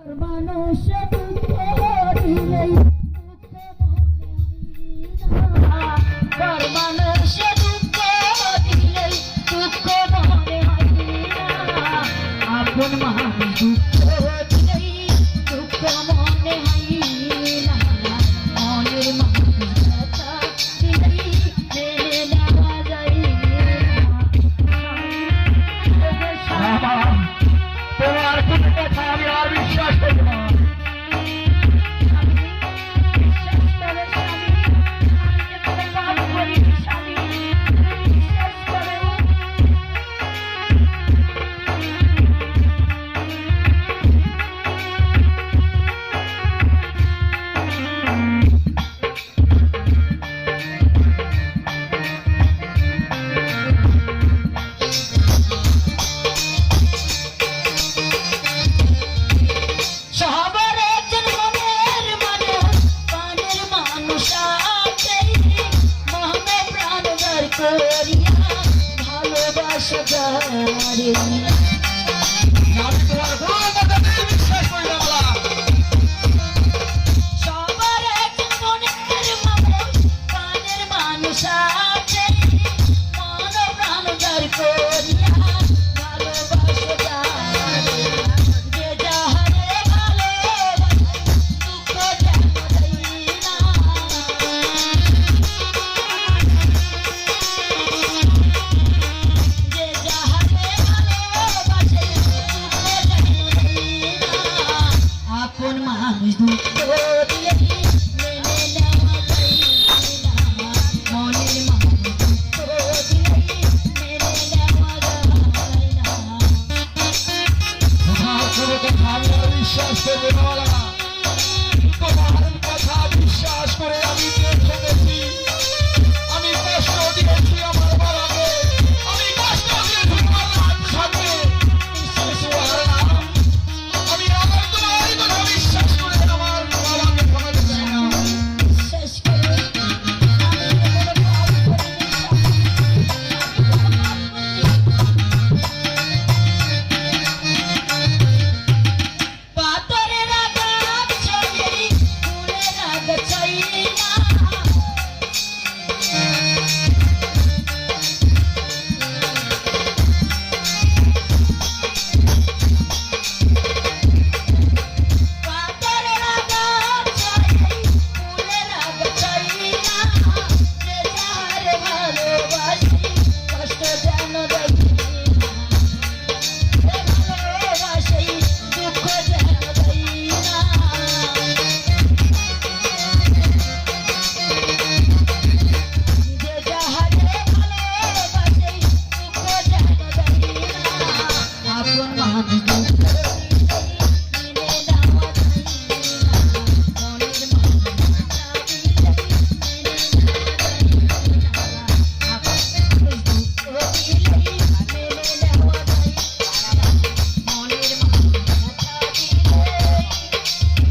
মানুষ দুঃখ দিলেই মানুষ দুঃখ দিলেই দুঃখ মনে হয় না আপন মানুষ দুঃখ দিলেই দুঃখ মনে হয় না মনের মানুষ ব্যথা দিলেই মেনে নেওয়া যায় না তোমার কোনো কথা আমি আর বিশ্বাস করি না ভালোবাসা জানি আমি তোমার কোনো কথা বিশ্বাস করি না বলা সবার এক মনের মানুষ প্রাণের মানুষ আছে মন প্রাণ যার করিয়া ভালোবাসা জানি যে যাহারে ভালোবাসে দুঃখ যেন দেই না আপন মানুষ দুঃখ দিলেই মেনে নেওয়া যায় না মনের মানুষ দুঃখ দিলেই মেনে নেওয়া যায় না তোমার কোনো কথা আমি আর বিশ্বাস করবো না